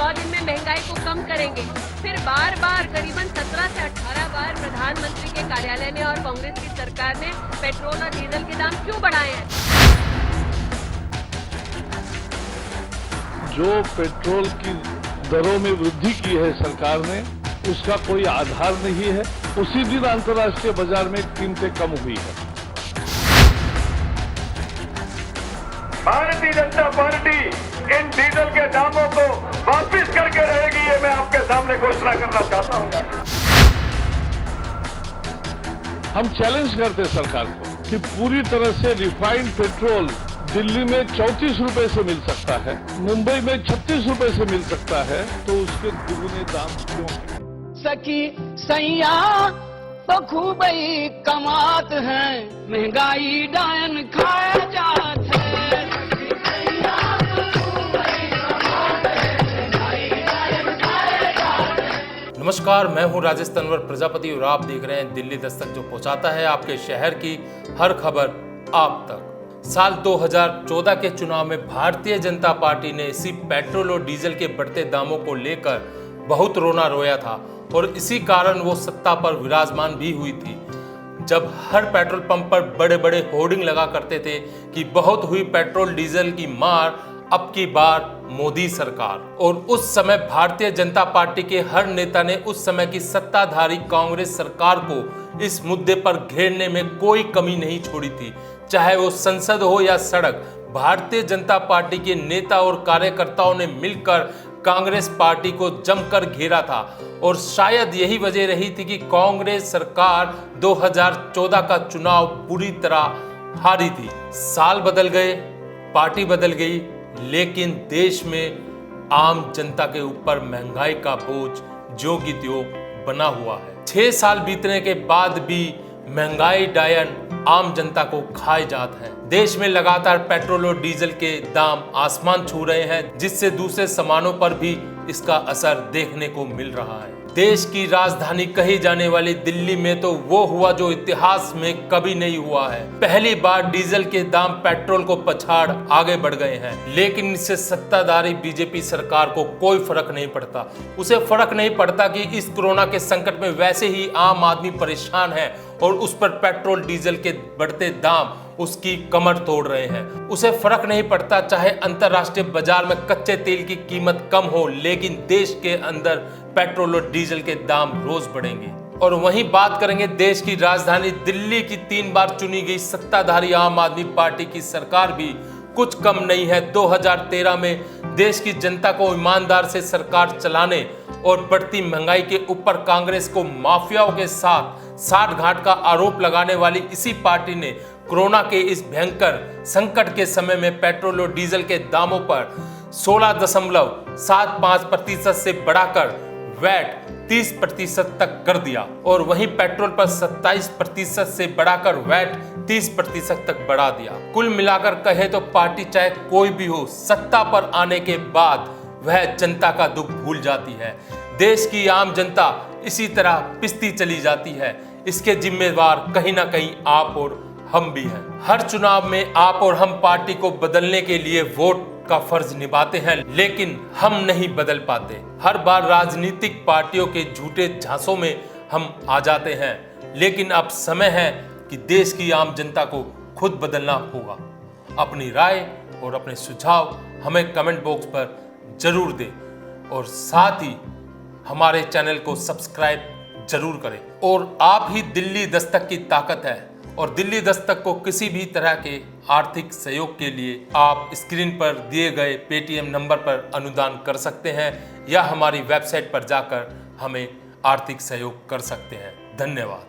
100 दिन में महंगाई को कम करेंगे। फिर बार बार करीबन 17 से 18 बार प्रधानमंत्री के कार्यालय ने और कांग्रेस की सरकार ने पेट्रोल और डीजल के दाम क्यों बढ़ाए हैं? जो पेट्रोल की दरों में वृद्धि की है सरकार ने, उसका कोई आधार नहीं है। उसी दिन अंतर्राष्ट्रीय बाजार में कीमतें कम हुई है। Bharatiya Janata party in diesel के दामों को वापस करके रहेगी, ये मैं आपके सामने घोषणा करना चाहता हूं। हम चैलेंज करते सरकार को कि पूरी तरह से रिफाइंड पेट्रोल दिल्ली में 34 रुपए से मिल सकता है, मुंबई में 36 रुपए से मिल सकता है, तो उसके दुगुने दाम क्यों? सखी सैया बखूबई कमात है, महंगाई डायन खाया जात है। नमस्कार, मैं हूं राजेश तनवर प्रजापति और आप देख रहे हैं दिल्ली दस्तक, जो पहुंचाता है आपके शहर की हर खबर आप तक। साल 2014 के चुनाव में भारतीय जनता पार्टी ने इसी पेट्रोल और डीजल के बढ़ते दामों को लेकर बहुत रोना रोया था और इसी कारण वो सत्ता पर विराजमान भी हुई थी, जब हर पेट्रोल पंप पर बड़े बड़े होर्डिंग लगा करते थे कि बहुत हुई पेट्रोल डीजल की मार, अब की बार मोदी सरकार। और उस समय भारतीय जनता पार्टी के हर नेता ने उस समय की सत्ताधारी कांग्रेस सरकार को इस मुद्दे पर घेरने में कोई कमी नहीं छोड़ी थी, चाहे वो संसद हो या सड़क। भारतीय जनता पार्टी के नेता और कार्यकर्ताओं ने मिलकर कांग्रेस पार्टी को जमकर घेरा था और शायद यही वजह रही थी कि कांग्रेस सरकार 2014 का चुनाव पूरी तरह हारी थी। साल बदल गए, पार्टी बदल गई, लेकिन देश में आम जनता के ऊपर महंगाई का बोझ ज्यों की त्यों बना हुआ है। 6 साल बीतने के बाद भी महंगाई डायन आम जनता को खाए जात है। देश में लगातार पेट्रोल और डीजल के दाम आसमान छू रहे हैं, जिससे दूसरे सामानों पर भी इसका असर देखने को मिल रहा है। देश की राजधानी कही जाने वाली दिल्ली में तो वो हुआ जो इतिहास में कभी नहीं हुआ है। पहली बार डीजल के दाम पेट्रोल को पछाड़ आगे बढ़ गए हैं, लेकिन इससे सत्ताधारी बीजेपी सरकार को कोई फर्क नहीं पड़ता। उसे फर्क नहीं पड़ता कि इस कोरोना के संकट में वैसे ही आम आदमी परेशान है और उस पर पेट्रोल डीजल के बढ़ते दाम उसकी कमर तोड़ रहे हैं। उसे फर्क नहीं पड़ता चाहे अंतर्राष्ट्रीय बाजार में कच्चे तेल की कीमत कम हो, लेकिन देश के अंदर पेट्रोल और डीजल के दाम रोज बढ़ेंगे। और वहीं बात करेंगे देश की राजधानी दिल्ली की 3 बार चुनी गई सत्ताधारी आम आदमी पार्टी की सरकार भी कुछ कम नहीं है। 2013 में देश की जनता को ईमानदार से सरकार चलाने और बढ़ती महंगाई के ऊपर कांग्रेस को माफियाओं के साथ साठगांठ का आरोप लगाने वाली इसी पार्टी ने कोरोना के इस भयंकर संकट के समय में पेट्रोल और डीजल के दामों पर 16.75% से बढ़ाकर वैट 30% तक कर दिया और वहीं पेट्रोल पर 27% से बढ़ाकर वैट 30% तक बढ़ा दिया। कुल मिलाकर कहे तो पार्टी चाहे कोई भी हो, सत्ता पर आने के बाद वह जनता का दुख भूल जाती है। देश की आम जनता इसी तरह पिसती चली जाती है। इसके जिम्मेवार कहीं ना कहीं आप और हम भी हैं। हर चुनाव में आप और हम पार्टी को बदलने के लिए वोट का फर्ज निभाते हैं, लेकिन हम नहीं बदल पाते। हर बार राजनीतिक पार्टियों के झूठे झांसों में हम आ जाते हैं, लेकिन अब समय है कि देश की आम जनता को खुद बदलना होगा। अपनी राय और अपने सुझाव हमें कमेंट बॉक्स पर जरूर दें और साथ ही हमारे चैनल को सब्सक्राइब जरूर करें। और आप ही दिल्ली दस्तक की ताकत है और दिल्ली दस्तक को किसी भी तरह के आर्थिक सहयोग के लिए आप स्क्रीन पर दिए गए पेटीएम नंबर पर अनुदान कर सकते हैं या हमारी वेबसाइट पर जाकर हमें आर्थिक सहयोग कर सकते हैं। धन्यवाद।